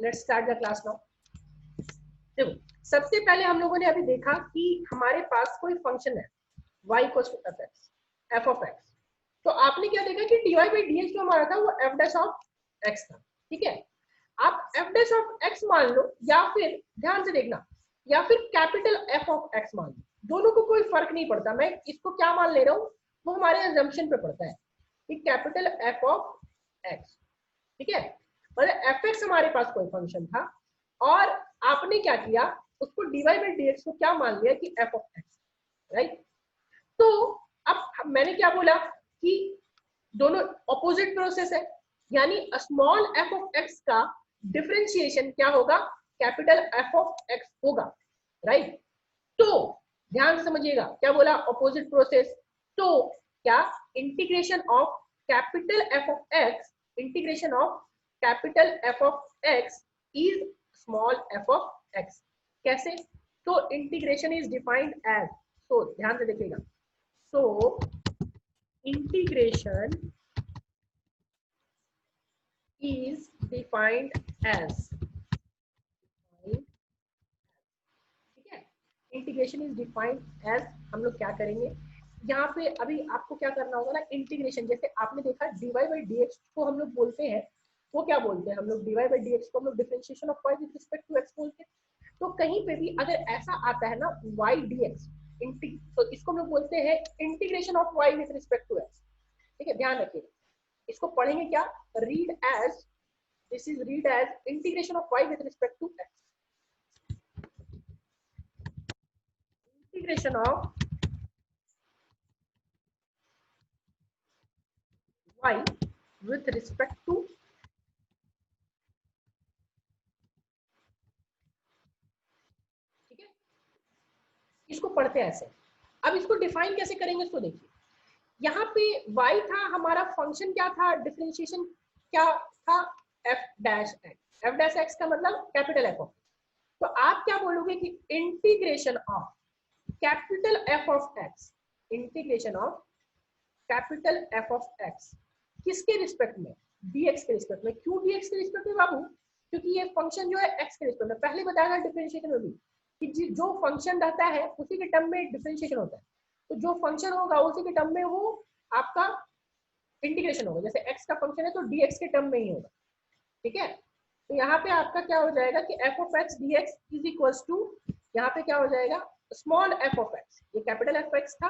Let's start the class now. देखो, सबसे पहले हम लोगों ने अभी देखा कि हमारे पास कोई फंक्शन है y equals to f x, f of x. तो आपने क्या देखा कि dy बाई डी एक्स जो हमारा था वो एफ डैश ऑफ एक्स था। ठीक है, आप एफ डैश ऑफ एक्स मान लो या फिर ध्यान से देखना, या फिर कैपिटल एफ ऑफ एक्स मान लो, दोनों को कोई फर्क नहीं पड़ता। मैं इसको क्या मान ले रहा हूँ वो हमारे एजम्पशन पे पड़ता है कि कैपिटल एफ ऑफ एक्स। ठीक है, मतलब एफ एक्स हमारे पास कोई फंक्शन था और आपने क्या किया, उसको डीवाई बाई डी एक्स को क्या मान लिया कि एफ ऑफ एक्स, राइट। तो अब मैंने क्या बोला कि दोनों ऑपोजिट प्रोसेस है, यानी स्मॉल एफ ऑफ एक्स का डिफरेंशिएशन क्या होगा, कैपिटल एफ ऑफ एक्स होगा, राइट। तो ध्यान से समझिएगा, क्या बोला, ऑपोजिट प्रोसेस। तो क्या integration of capital f of x, integration of capital f of x is small f of x. कैसे? तो इंटीग्रेशन इज डिफाइंड एज, तो ध्यान से देखिएगा, so integration is defined as, ठीक है, इंटीग्रेशन इज डिफाइंड एज। हम लोग क्या करेंगे यहाँ पे, अभी आपको क्या करना होगा ना, इंटीग्रेशन, जैसे आपने देखा डीवाई बाई डी एक्स को हम लोग बोलते हैं, वो क्या बोलते हैं हम लोग, डीवाई बाई डी एक्स को हम लोग differentiation of y with respect to x बोलते हैं। तो कहीं पे भी अगर ऐसा आता है ना वाई डी एक्स, तो इसको हम लोग बोलते हैं integration of y with respect to x. ठीक है, ध्यान रखिएगा, इसको पढ़ेंगे क्या, read as, this is read as integration of y with respect to x, integration of y with respect to, ठीक है, इसको पढ़ते हैं ऐसे। अब इसको डिफाइन कैसे करेंगे, इसको देखिए, यहाँ पे y था हमारा फंक्शन, क्या था डिफरेंशिएशन, क्या था, f dash x. f dash x का मतलब कैपिटल एफ ऑफ, तो आप क्या बोलोगे कि integration of capital f of x, integration of capital f of x किसके रिस्पेक्ट में, dx के रिस्पेक्ट में। क्यों dx के रिस्पेक्ट में बाबू, क्योंकि ये फंक्शन जो है x के रिस्पेक्ट में, पहले बताया था डिफरेंशिएशन में भी कि जो फंक्शन रहता है उसी के टर्म में डिफरेंशिएशन होता है। तो जो फंक्शन होगा उसी के टर्म में वो आपका इंटीग्रेशन होगा, जैसे x का फंक्शन है तो dx के टर्म में ही होगा। ठीक है, तो यहाँ पे आपका क्या हो जाएगा कि f of x dx is equals to, यहाँ पे क्या हो जाएगा, स्मॉल f ऑफ x, ये कैपिटल f x था,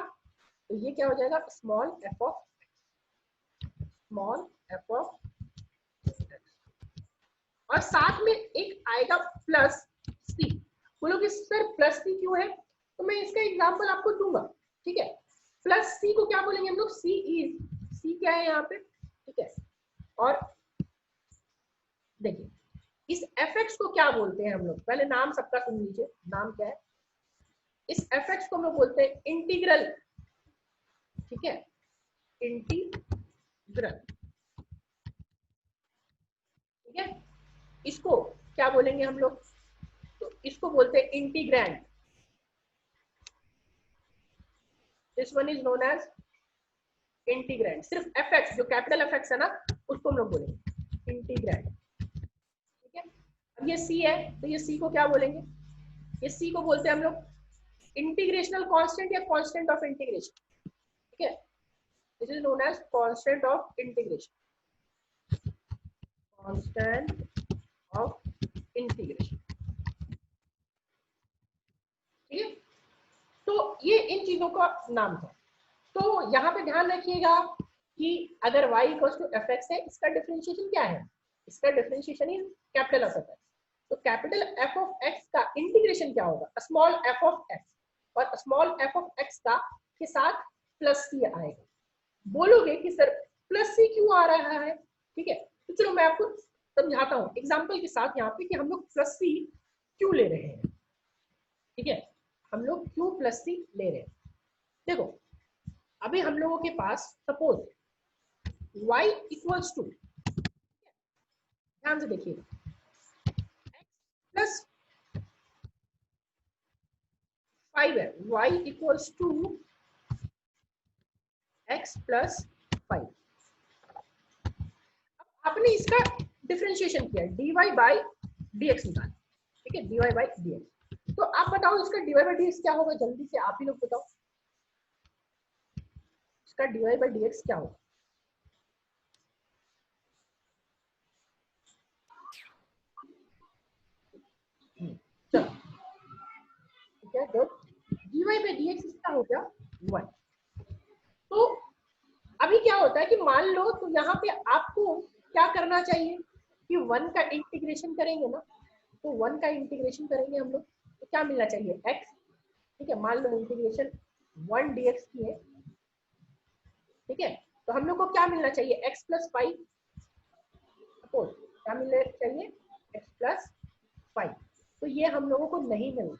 तो ये क्या हो जाएगा, स्मॉल f ऑफ x, और साथ में एक आएगा प्लस सी। बोलोगे सर प्लस सी क्यों है, तो मैं इसका एग्जांपल आपको दूंगा। ठीक है, प्लस सी को क्या बोलेंगे हम लोग, सी इज, सी क्या है यहाँ पे, ठीक है। और देखिए इस एफ एक्स को क्या बोलते हैं हम लोग, पहले नाम सबका सुन लीजिए, नाम क्या है, इस एफ एक्स को हम लोग बोलते हैं इंटीग्रल। ठीक है, इंटीग्रल, ठीक है, इसको क्या बोलेंगे हम लोग, तो इसको बोलते हैं integrand. This one is known as integrand. सिर्फ एफ एक्स जो कैपिटल एफ एक्स है ना, उसको हम लोग बोलेंगे इंटीग्रैंड। ठीक है, अब ये सी है, तो ये सी को क्या बोलेंगे, ये सी को बोलते हैं हम लोग इंटीग्रेशनल कांस्टेंट या कांस्टेंट ऑफ इंटीग्रेशन। ठीक है, this is known as constant of integration, constant of integration. ठीक है, तो ये इन चीजों का नाम है। तो यहाँ पे ध्यान रखिएगा कि अगर y equals to f x है, इसका डिफरेंशिएशन क्या है, इसका differentiation is capital f of x. तो कैपिटल एफ ऑफ एक्स का इंटीग्रेशन क्या होगा, स्मॉल एफ ऑफ एक्स, और स्मॉल एफ ऑफ एक्स का के साथ प्लस सी आएगा। बोलोगे कि सर प्लस सी क्यों आ रहा है, ठीक है, तो चलो मैं आपको समझाता हूँ एग्जाम्पल के साथ यहाँ पे कि हम लोग प्लस सी क्यों ले रहे हैं। ठीक है, हम लोग क्यों प्लस सी ले रहे हैं, देखो अभी हम लोगों के पास सपोज y इक्वल्स टू, ध्यान से देखिएगा, प्लस 5 है, y equals to x plus 5। आपने इसका डिफरेंशिएशन किया dy बाई dx निकाल, ठीक है, dy बाई dx। तो आप बताओ इसका dy बाई dx क्या होगा, जल्दी से आप ही लोग बताओ इसका dy बाई dx क्या होगा। चलो ठीक है, गुड। dy बाई dx इसका हो गया 1। तो अभी क्या होता है कि मान लो तो यहाँ पे आपको क्या करना चाहिए कि 1 का इंटीग्रेशन करेंगे ना, तो 1 का इंटीग्रेशन करेंगे हम लोग तो क्या मिलना चाहिए x, ठीक है। मान लो इंटीग्रेशन 1 dx की है, ठीक है, तो हम लोग को क्या मिलना चाहिए x प्लस 5, सपोज क्या मिलना चाहिए x प्लस 5। तो ये हम लोगों को नहीं मिला,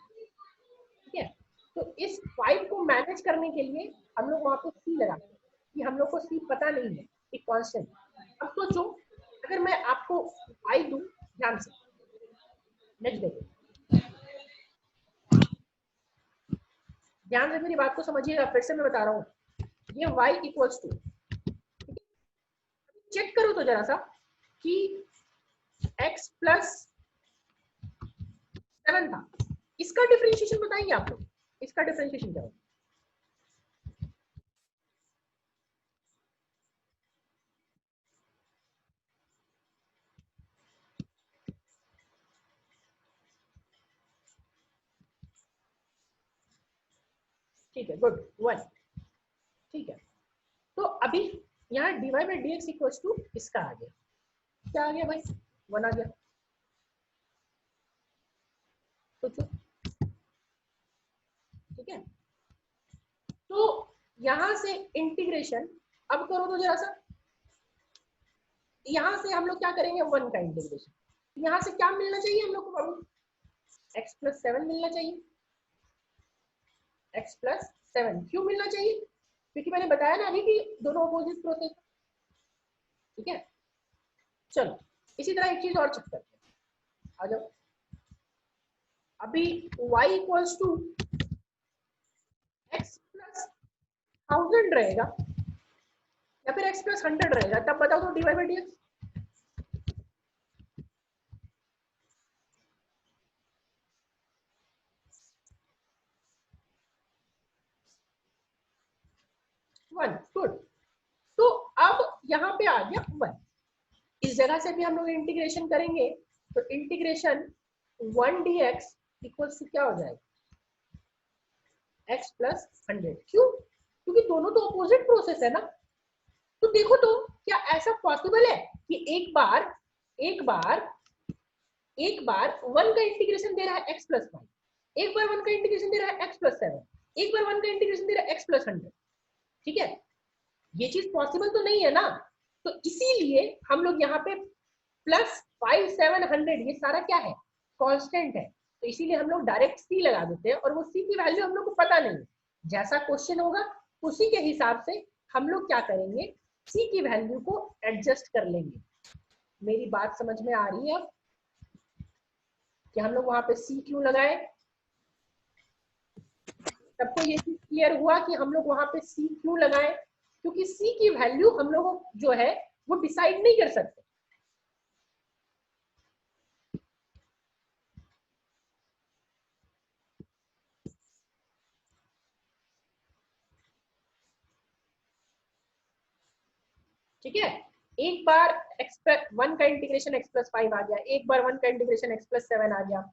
ठीक है। तो इस 5 को मैनेज करने के लिए हम लोग वहां पे c लगाते हैं कि हम लोग को c पता नहीं है कि कांस्टेंट। अब सोचो अगर मैं आपको y दूं, ध्यान से नेक्स्ट देखो, ध्यान से मेरी बात को समझिएगा, फिर से मैं बता रहा हूँ, ये y इक्वल्स टू, चेक करो तो जरा सा कि x प्लस 7 था, इसका डिफरेंशिएशन बताएंगे आप लोग, इसका डिफरेंशिएशन क्या होगा। ठीक है, गुड, 1, ठीक है। तो अभी यहाँ dy by dx equals to इसका आ गया, क्या आ गया भाई 1 आ गया। सोचो, ठीक है। तो यहां से इंटीग्रेशन अब करो तो जरा सा, यहां से हम लोग क्या करेंगे 1 का इंटीग्रेशन, यहां से क्या मिलना चाहिए हम लोग को, x प्लस 7 मिलना चाहिए, x प्लस 7 क्यों मिलना चाहिए, क्योंकि मैंने बताया ना अभी कि दोनों अपोजिट प्रोसेस, ठीक है। चलो इसी तरह एक चीज और चेक करते हैं, आ जाओ। अभी y equals to x plus 1000 रहेगा या फिर x प्लस 100 रहेगा, तब बताओ तो dy by dx। One, good. तो अब यहाँ पे आ गया 1, इस जगह से भी हम लोग इंटीग्रेशन करेंगे तो इंटीग्रेशन 1 dx इक्वल्स टू क्या हो जाएगा x प्लस 100। क्यों, क्योंकि दोनों तो अपोजिट प्रोसेस है ना। तो देखो तो क्या ऐसा पॉसिबल है कि एक बार 1 का इंटीग्रेशन दे रहा है x प्लस 5, एक बार 1 का इंटीग्रेशन दे रहा है x प्लस 7, एक बार 1 का इंटीग्रेशन दे रहा है x प्लस 100, ठीक है। ये चीज पॉसिबल तो नहीं है ना। तो इसीलिए हम लोग यहाँ पे प्लस 5 700 ये सारा क्या है कांस्टेंट है, तो इसीलिए हम लोग डायरेक्ट सी लगा देते हैं और वो सी की वैल्यू हम लोग को पता नहीं है। जैसा क्वेश्चन होगा उसी के हिसाब से हम लोग क्या करेंगे, सी की वैल्यू को एडजस्ट कर लेंगे। मेरी बात समझ में आ रही है अब कि हम लोग वहां पे सी क्यों लगाए, सबको ये चीज क्लियर हुआ कि हम लोग वहां पे सी क्यों लगाए, क्योंकि सी की वैल्यू हम लोग जो है वो डिसाइड नहीं कर सकते। ठीक है, एक बार x प्लस 1 का इंटीग्रेशन x प्लस 5 आ गया, एक बार 1 का इंटीग्रेशन x प्लस 7 आ गया,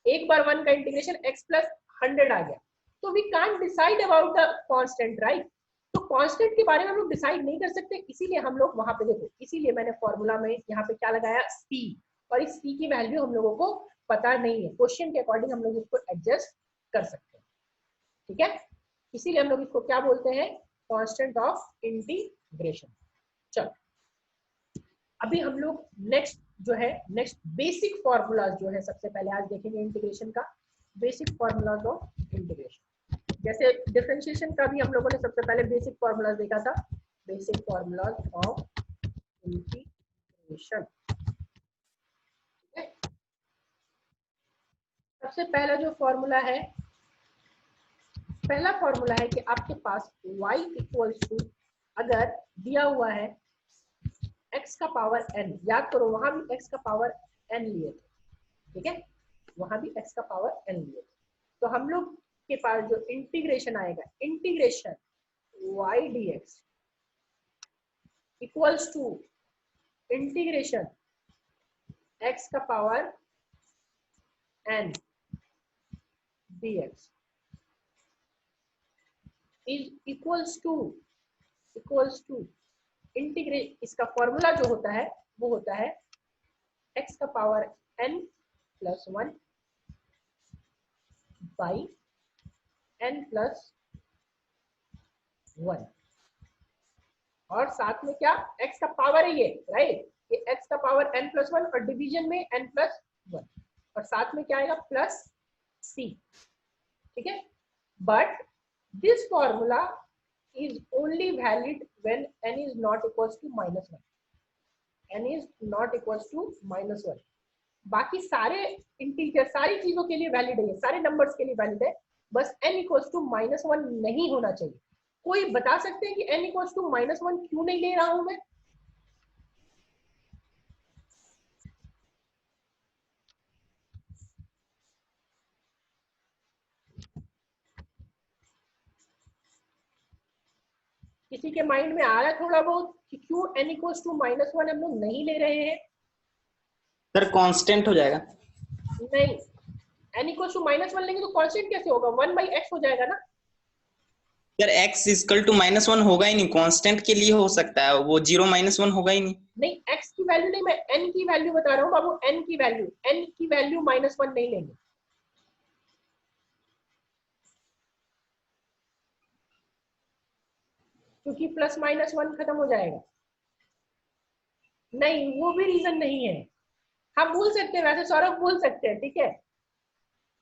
एक बार 1 का इंटीग्रेशन x प्लस 100 आ गया। तो we can't decide about the constant, right. तो कांस्टेंट के बारे में हम लोग डिसाइड नहीं कर सकते, इसीलिए हम लोग वहां पे देखो, इसीलिए मैंने फॉर्मूला में यहाँ पे क्या लगाया c, और इस c की वैल्यू हम लोगों को पता नहीं है, क्वेश्चन के अकॉर्डिंग हम लोग इसको एडजस्ट कर सकते हैं, ठीक है। इसीलिए हम लोग इसको क्या बोलते हैं, कांस्टेंट ऑफ इंटीग्रेशन। चलो अभी हम लोग नेक्स्ट जो है, नेक्स्ट बेसिक फॉर्मूलाज जो है सबसे पहले आज देखेंगे इंटीग्रेशन का, बेसिक फॉर्मूलाज ऑफ इंटीग्रेशन। जैसे डिफरेंशिएशन का भी हम लोगों ने सबसे पहले बेसिक फॉर्मूलाज देखा था, बेसिक फॉर्मूलाज ऑफ इंटीग्रेशन। सबसे पहला जो फॉर्मूला है, पहला फॉर्मूला है कि आपके पास y इक्वल्स टू, अगर दिया हुआ है x का पावर n, याद करो वहां भी x का पावर n लिए थे, ठीक है, वहां भी x का पावर n लिया। तो हम लोग के पास जो इंटीग्रेशन आएगा, integration y dx equals to integration x का power n dx is equals to integrate, इसका फॉर्मूला जो होता है वो होता है x का power n plus 1 by n plus 1, और साथ में क्या x का पावर है ये, राइट, ये x का पावर n प्लस 1 और डिवीजन में n प्लस 1, और साथ में क्या आएगा प्लस c, ठीक है। But this formula is only valid when n is not equals to minus 1, n is not equals to minus 1। बाकी सारे इंटीजर सारी चीजों के लिए वैलिड है, सारे नंबर्स के लिए वैलिड है, बस n इक्वल्स टू माइनस 1 नहीं होना चाहिए। कोई बता सकते हैं कि n इक्वल्स टू माइनस 1 क्यों नहीं ले रहा हूं मैं? किसी के माइंड में आ रहा है थोड़ा बहुत कि क्यों n इक्वल्स टू माइनस 1 हम लोग नहीं ले रहे हैं? सर कांस्टेंट हो जाएगा। नहीं, n इक्वल्स टू माइनस 1 लेंगे तो कांस्टेंट कैसे होगा? 1 बाई x हो जाएगा ना। Sir x equal to minus 1 होगा ही नहीं, कांस्टेंट के लिए हो सकता है, वो 0 माइनस 1 होगा ही नहीं। नहीं, x की वैल्यू नहीं, मैं n की वैल्यू बता रहा हूँ बाबू, n की वैल्यू माइनस 1 नहीं लेंगे। क्योंकि प्लस माइनस 1 खत्म हो जाएगा। नहीं, वो भी रीजन नहीं है, हम भूल सकते हैं, वैसे सौरभ भूल सकते हैं, ठीक है,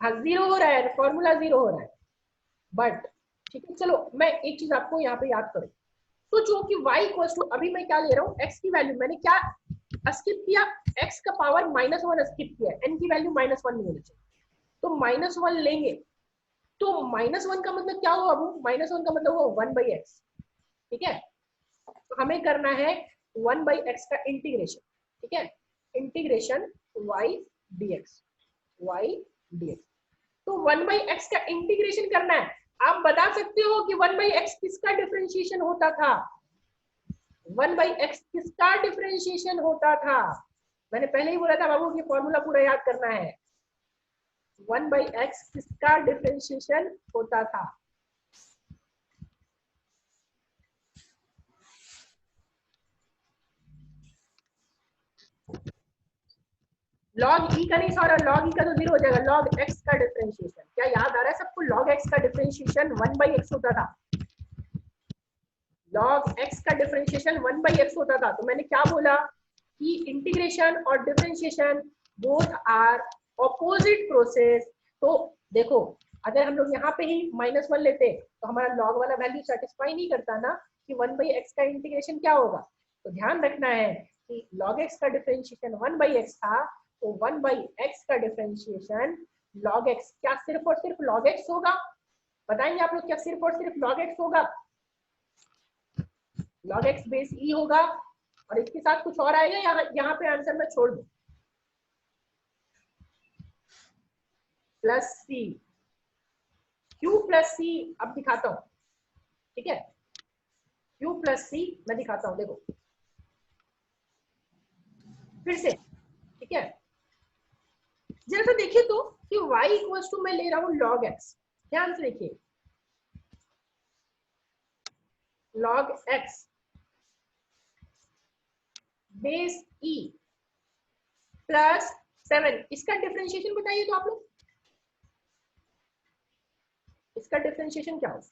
हाँ 0 हो रहा है, फॉर्मूला 0 हो रहा है, बट ठीक है चलो मैं एक चीज आपको यहाँ पे याद करूँ। तो जो कि y इक्वल टू, अभी मैं क्या ले रहा हूँ, x की वैल्यू मैंने क्या स्किप किया, x का पावर माइनस 1 स्किप किया, n की वैल्यू माइनस 1 नहीं होनी चाहिए, तो माइनस 1 लेंगे, तो माइनस 1 का मतलब क्या हुआ बाबू? माइनस 1 का मतलब हुआ 1 बाई एक्स, ठीक है। तो हमें करना है 1 बाई एक्स का इंटीग्रेशन, ठीक है, integration y dx, y dx, तो 1 बाई एक्स का इंटीग्रेशन करना है। आप बता सकते हो कि 1 बाई एक्स किसका डिफरेंशिएशन होता था? 1 बाई एक्स किसका डिफरेंशिएशन होता था? मैंने पहले ही बोला था बाबू कि फॉर्मूला पूरा याद करना है। 1 बाई एक्स किसका डिफरेंशिएशन होता था? लॉग ई का नहीं सॉरी, लॉग ई का तो 0 हो जाएगा, लॉग एक्स का डिफरेंशिएशन, क्या याद आ रहा है सबको? लॉग एक्स का डिफरेंशिएशन 1 बाई एक्स होता था, लॉग एक्स का डिफरेंशिएशन 1 बाई एक्स होता था। तो मैंने क्या बोला कि इंटीग्रेशन और differentiation both are opposite process. तो देखो, अगर हम लोग यहाँ पे ही माइनस 1 लेते तो हमारा लॉग वाला वैल्यू सेटिस्फाई नहीं करता ना कि 1 बाई एक्स का इंटीग्रेशन क्या होगा। तो ध्यान रखना है कि लॉग एक्स का डिफरेंशिएशन 1 बाई एक्स था, तो 1 बाई एक्स का डिफरेंशिएशन लॉग एक्स, क्या सिर्फ और सिर्फ लॉग एक्स होगा? बताएंगे आप लोग, क्या सिर्फ और सिर्फ लॉग एक्स होगा? लॉग एक्स बेस ई होगा, और इसके साथ कुछ और आएगा, यहाँ पे आंसर मैं छोड़ दूं, प्लस सी, क्यू प्लस सी, अब दिखाता हूं, ठीक है, क्यू प्लस सी मैं दिखाता हूं, देखो फिर से, ठीक है, जरा सा देखिए तो कि y इक्वल्स टू मैं ले रहा हूं log x, ध्यान से देखिए, log x base e plus 7, इसका डिफरेंशिएशन बताइए तो आप लोग, इसका डिफरेंशिएशन क्या होगा?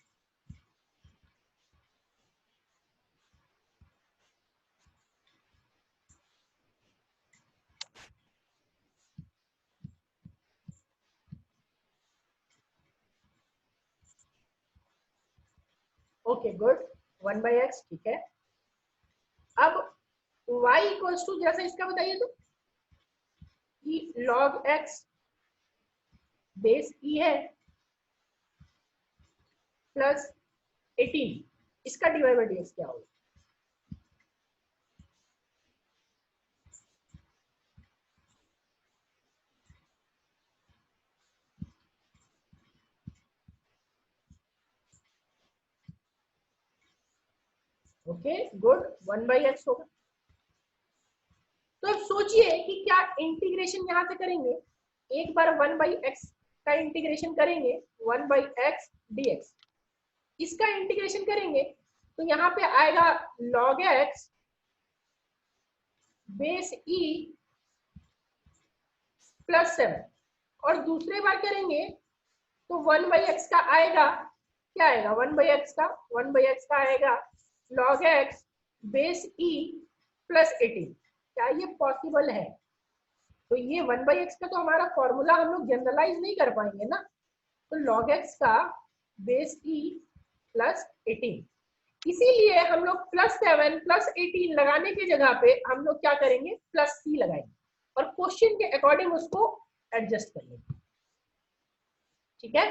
ओके गुड, 1 बाई एक्स, ठीक है। अब y इक्वल्स टू जैसा इसका बताइए तो कि log x बेस e है प्लस 18, इसका डिवाइड बाई dx क्या होगा? ओके गुड, 1/x होगा। तो अब सोचिए कि क्या इंटीग्रेशन यहां से करेंगे, एक बार 1/x का इंटीग्रेशन करेंगे, 1/x dx, इसका इंटीग्रेशन करेंगे तो यहाँ पे आएगा log x base e plus 7, और दूसरे बार करेंगे तो 1/x का आएगा, क्या आएगा 1/x का, 1/x का आएगा log x base e plus 18। क्या ये पॉसिबल है? तो ये 1/x का तो हमारा फॉर्मूला हम लोग जनरलाइज नहीं कर पाएंगे ना, तो log x का बेस e प्लस 18, इसीलिए हम लोग +7 +18 लगाने की जगह पे हम लोग क्या करेंगे, +c लगाएंगे और क्वेश्चन के अकॉर्डिंग उसको एडजस्ट कर लेंगे। ठीक है,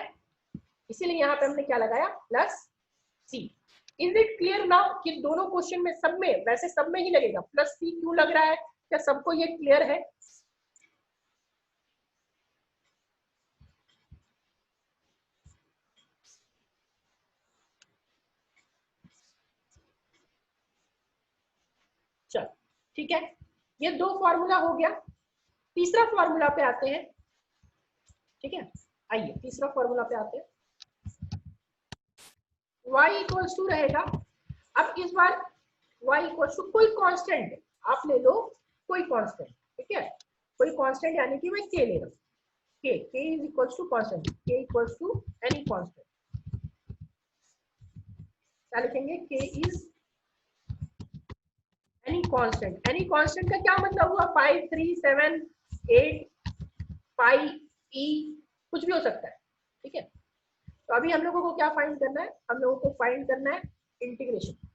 इसीलिए यहाँ पे हमने क्या लगाया, +c। Is it clear now कि दोनों क्वेश्चन में, सब में, वैसे सब में ही लगेगा, +c क्यों लग रहा है, क्या सबको ये क्लियर है? चलो ठीक है, ये दो फॉर्मूला हो गया। तीसरा फॉर्मूला पे आते हैं। ठीक है, आइए तीसरा फॉर्मूला पे आते हैं। y इक्वल्स टू रहेगा, अब इस बार y इक्वल्स टू कोई कांस्टेंट आप ले लो, कोई कांस्टेंट। ठीक है, कोई कांस्टेंट यानी कि मैं k ले रहा हूँ, k is equals to constant, k equals to any constant. क्या लिखेंगे, k is any constant. Any constant का क्या मतलब हुआ, 5 3 7 8 पाई e, कुछ भी हो सकता है। ठीक है, तो अभी हम लोगों को क्या फाइंड करना है, हम लोगों को फाइंड करना है इंटीग्रेशन।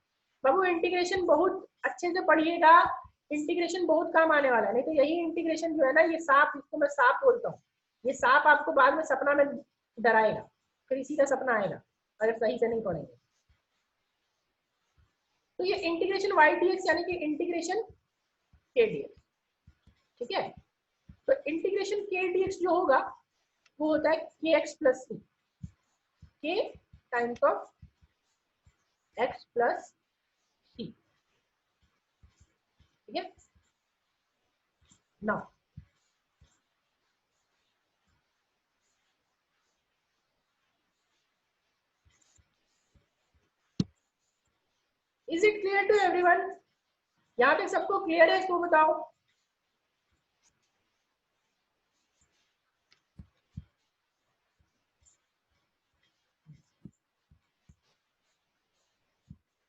बाबू इंटीग्रेशन बहुत अच्छे से पढ़िएगा, इंटीग्रेशन बहुत काम आने वाला है, नहीं तो यही इंटीग्रेशन जो है ना, ये सांप, इसको मैं सांप बोलता हूँ, ये सांप आपको बाद में सपना में डराएगा, फिर इसी का सपना आएगा अगर सही से नहीं पढ़ेंगे। तो ये इंटीग्रेशन y dx यानी कि इंटीग्रेशन k dx। ठीक है, तो इंटीग्रेशन k dx जो होगा वो होता है kx plus c, k times of x plus c। ठीक है, now is it clear to everyone? यहाँ तक सबको क्लियर है, इसको बताओ।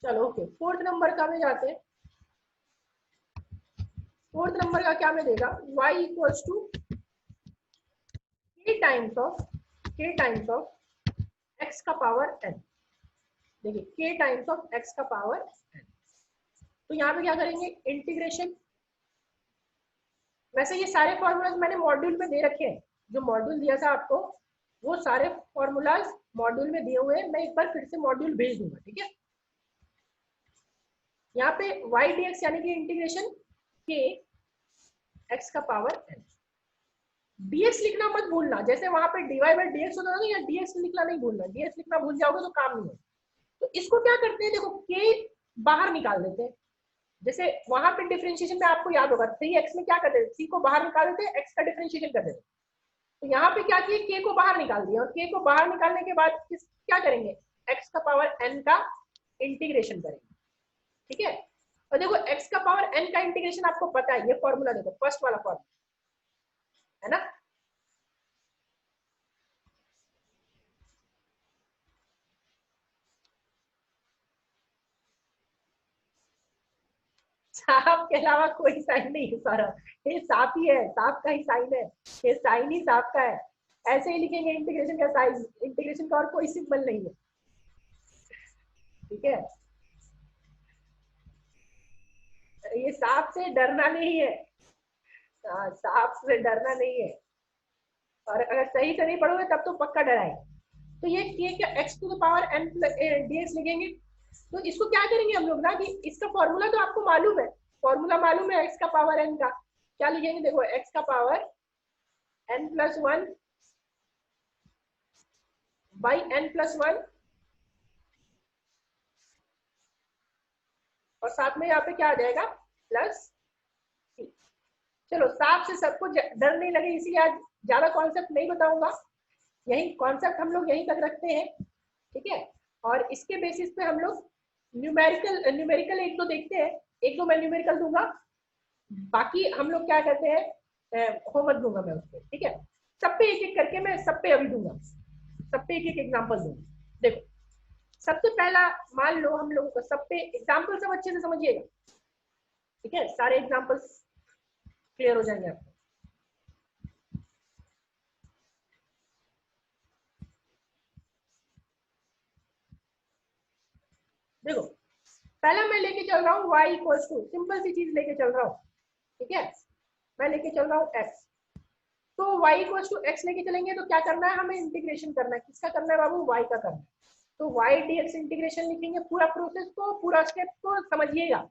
चलो ओके, फोर्थ नंबर का में जाते हैं। फोर्थ नंबर का क्या में देगा, y equals to k times of x का पावर n। देखिए k टाइम्स ऑफ x का पावर n, तो यहाँ पे क्या करेंगे, इंटीग्रेशन। वैसे ये सारे फॉर्मूलाज मैंने मॉड्यूल में दे रखे हैं, जो मॉड्यूल दिया था आपको वो सारे फॉर्मूलाज मॉड्यूल में दिए हुए हैं, मैं एक बार फिर से मॉड्यूल भेज दूंगा। ठीक है, यहाँ पे y dx यानी कि इंटीग्रेशन k x का पावर n, dx लिखना मत भूलना, जैसे वहां पे dy बाई dx होता था ना, या dx लिखना नहीं भूलना, dx लिखना भूल जाओगे तो काम नहीं है। तो इसको क्या करते हैं, देखो k बाहर निकाल देते हैं, जैसे वहां पे डिफरेंशिएशन में आपको याद होगा 3x में क्या करते थे, c को बाहर निकाल देते, x का डिफरेंशिएशन कर देते। तो यहाँ पे क्या किए, k को बाहर निकाल दिया, और k को बाहर निकालने के बाद क्या करेंगे, x का पावर n का इंटीग्रेशन करेंगे। ठीक है, और देखो x का पावर n का इंटीग्रेशन आपको पता है, ये फॉर्मूला देखो, फर्स्ट वाला फॉर्मूला है ना। सांप के अलावा कोई साइन नहीं है सारा, ये सांप ही है, सांप का ही साइन है, ये साइन ही सांप का है। ऐसे ही लिखेंगे इंटीग्रेशन का साइन, इंटीग्रेशन का और कोई सिंबल नहीं है। ठीक है, ये सांप से डरना नहीं है, सांप से डरना नहीं है, और अगर सही से नहीं पढ़ोगे तब तो पक्का डराए। तो ये k का x to the power n dx लिखेंगे। तो इसको क्या करेंगे हम लोग ना, कि इसका फॉर्मूला तो आपको मालूम है, फॉर्मूला मालूम है x का पावर n का, क्या लिखेंगे, देखो x का power n plus 1 by n plus 1 और साथ में यहाँ पे क्या आ जाएगा प्लस सी। चलो साफ से सबको डर नहीं लगे इसीलिए आज ज्यादा कॉन्सेप्ट नहीं बताऊंगा, यही कॉन्सेप्ट हम लोग यहीं तक रखते हैं, ठीक है। और इसके बेसिस पे हम लोग न्यूमेरिकल एक दो देखते हैं, एक दो मैं न्यूमेरिकल दूंगा, बाकी हम लोग क्या करते हैं होमवर्क दूंगा मैं उसपे, ठीक है। सब पे एक एक करके मैं सब पे अभी दूंगा, सब पे एक एक एग्जाम्पल दूंगा। देखो सबसे पहला मान लो हम लोगों को सब पे एग्जाम्पल सब अच्छे से समझिएगा, ठीक है, सारे एग्जाम्पल्स क्लियर हो जाएंगे आपको। देखो पहला मैं लेके चल रहा हूँ y इक्वल्स टू, सिंपल सी चीज लेके चल रहा हूँ, ठीक है, मैं लेके चल रहा हूँ x। तो y इक्वल्स टू x लेके चलेंगे तो क्या करना है, हमें इंटीग्रेशन करना है, किसका करना है बाबू, y का करना है। तो y dx इंटीग्रेशन लिखेंगे, पूरा प्रोसेस को पूरा स्टेप को समझिएगा।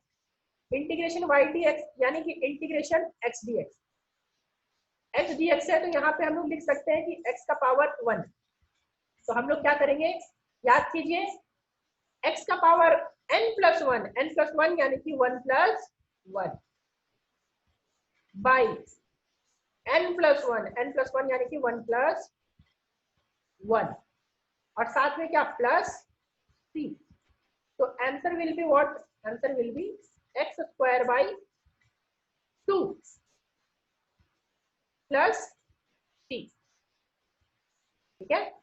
इंटीग्रेशन y dx यानी कि integration x dx, x dx है तो यहाँ पे हम लोग लिख सकते हैं कि x का पावर 1। तो हम लोग क्या करेंगे, याद कीजिए x का पावर n+1 यानी कि 1+1 बाई n+1 यानी कि 1+1 और साथ में क्या प्लस c। तो answer will be what, answer will be x²/2 plus c, ठीक है।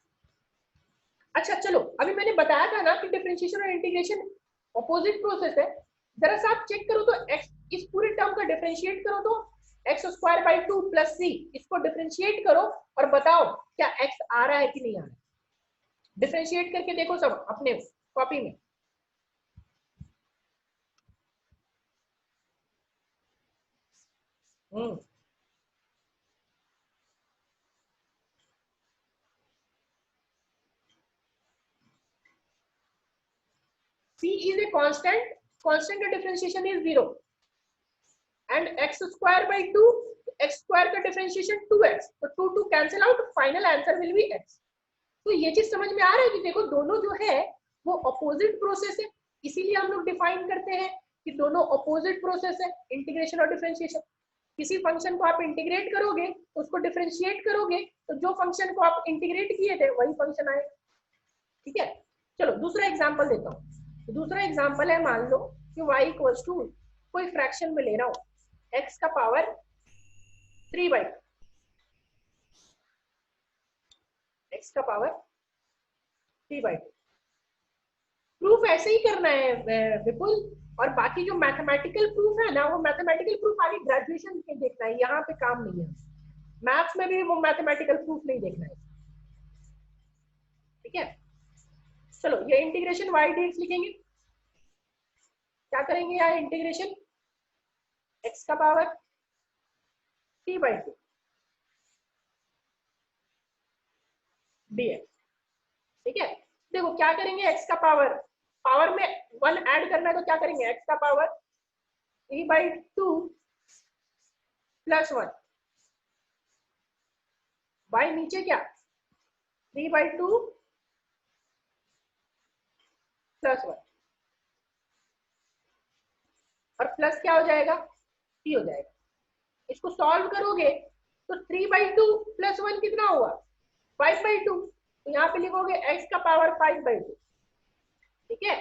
अच्छा चलो अभी मैंने बताया था ना कि डिफरेंशिएशन और इंटीग्रेशन ऑपोजिट प्रोसेस है, जरा सा आप चेक करो तो x इस पूरे टर्म का डिफरेंशिएट करो तो x²/2 प्लस c, इसको डिफरेंशिएट करो और बताओ क्या x आ रहा है कि नहीं आ रहा है। डिफरेंशिएट करके देखो सब अपने कॉपी में। c is a constant, constant का differentiation is 0 and x²/2, x² का डिफरेंशिएशन 2x, तो 2 2 cancel out, final answer will be x। तो ये चीज समझ में आ रहा है कि देखो दोनों जो है वो अपोजिट प्रोसेस है, इसीलिए हम लोग डिफाइन करते हैं कि दोनों अपोजिट प्रोसेस है, इंटीग्रेशन और डिफरेंशिएशन। किसी फंक्शन को आप इंटीग्रेट करोगे तो उसको डिफरेंशिएट करोगे तो जो फंक्शन को आप इंटीग्रेट किए थे वही फंक्शन आएगा, ठीक है। चलो दूसरा एग्जांपल देता हूँ। तो दूसरा एग्जांपल है, मान लो कि y इक्वल्स टू कोई फ्रैक्शन में ले रहा हूँ x का पावर 3/2, x का पावर 3/2। प्रूफ ऐसे ही करना है विपुल, और बाकी जो मैथमेटिकल प्रूफ है ना वो मैथमेटिकल प्रूफ आगे ग्रेजुएशन में देखना है, यहाँ पे काम नहीं है। मैथ्स में भी वो मैथमेटिकल प्रूफ नहीं देखना है, ठीक है। चलो ये इंटीग्रेशन y dx लिखेंगे, क्या करेंगे यार, इंटीग्रेशन x का पावर 3/2 dx, ठीक है। देखो क्या करेंगे, x का पावर में 1 ऐड करना है तो क्या करेंगे, x का पावर 3/2 प्लस 1 बाई नीचे क्या 3/2 प्लस 1 और प्लस क्या हो जाएगा, c हो जाएगा। इसको सॉल्व करोगे तो 3/2 प्लस 1 कितना हुआ 5/2, तो यहाँ पे लिखोगे x का पावर 5/2, ठीक है।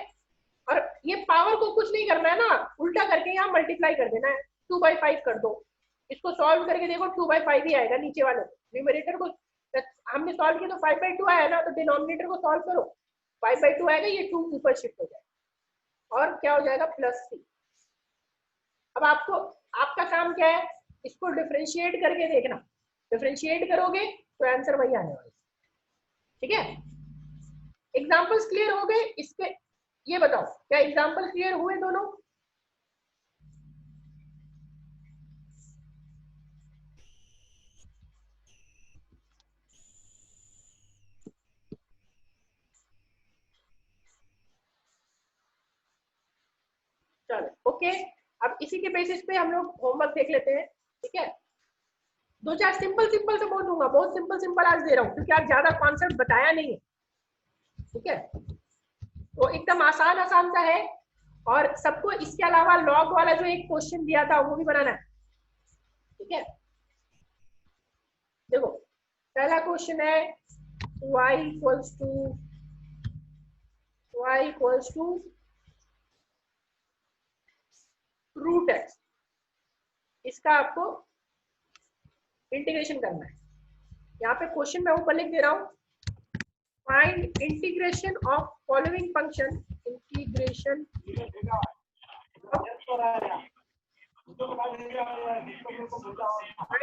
और ये पावर को कुछ नहीं करना है ना, उल्टा करके यहाँ मल्टीप्लाई कर देना है, 2/5 कर दो। इसको सॉल्व करके देखो 2/5 ही आएगा, नीचे वाले न्यूमरेटर को हमने सॉल्व किया तो 5/2 आया ना, तो डिनोमिनेटर को सॉल्व करो 5/2 आएगा, ये 2 ऊपर शिफ्ट हो जाएगा और क्या हो जाएगा प्लस c। अब आपका काम क्या है, इसको डिफरेंशिएट करके देखना, डिफरेंशिएट करोगे तो आंसर वही आने वाला, ठीक है। एग्जांपल्स क्लियर हो गए इसके, ये बताओ क्या एग्जांपल क्लियर हुए दोनों। चलो ओके, अब इसी के बेसिस पे हम लोग होमवर्क देख लेते हैं, ठीक है। 2-4 सिंपल से बोल दूंगा, बहुत सिंपल आज दे रहा हूँ क्योंकि आज ज्यादा कॉन्सेप्ट बताया नहीं है, ठीक है। तो एकदम आसान सा है, और सबको इसके अलावा लॉग वाला जो एक क्वेश्चन दिया था वो भी बनाना है, ठीक है। देखो पहला क्वेश्चन है y equals to root x, इसका आपको इंटीग्रेशन करना है। यहाँ पे क्वेश्चन मैं ऊपर लिख दे रहा हूँ, find integration of following function, integration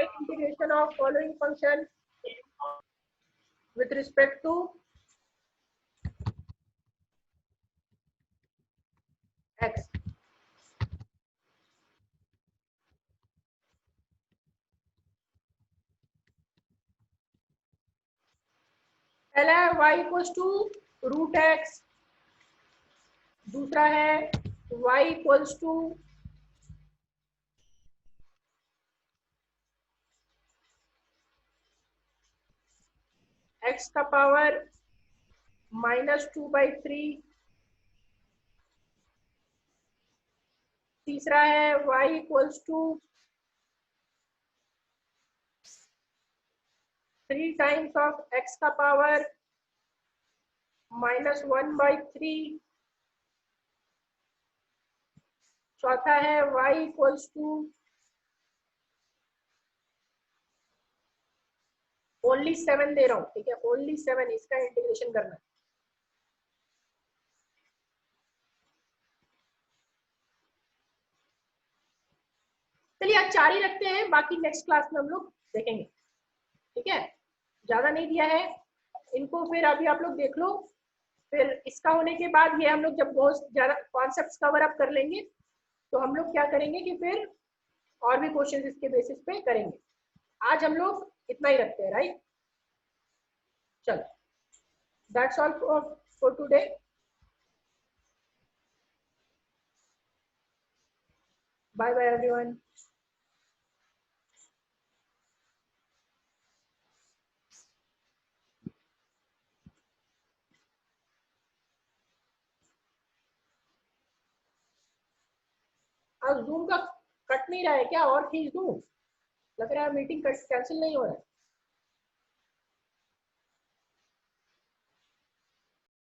integration of following function with respect to x। पहला है y equals to root x, दूसरा है y इक्वल्स टू x का पावर -2/3, तीसरा है y equals to 3 times of x का पावर -1/3, चौथा है y इक्वल्स टू ओनली 7 दे रहा हूँ, ठीक है, ओनली 7, इसका इंटीग्रेशन करना है। चलिए आज 4 ही रखते हैं, बाकी नेक्स्ट क्लास में हम लोग देखेंगे, ठीक है। ज्यादा नहीं दिया है इनको, फिर अभी आप लोग देख लो, फिर इसका होने के बाद ये हम लोग जब बहुत ज्यादा कॉन्सेप्ट्स कवर अप कर लेंगे तो हम लोग क्या करेंगे कि फिर और भी क्वेश्चंस इसके बेसिस पे करेंगे। आज हम लोग इतना ही रखते हैं, राइट। चलो that's all for today. Bye bye everyone. आज जूम का कट नहीं रहा है क्या, और खींच दूं? लग रहा है मीटिंग कैंसिल नहीं हो रहा है।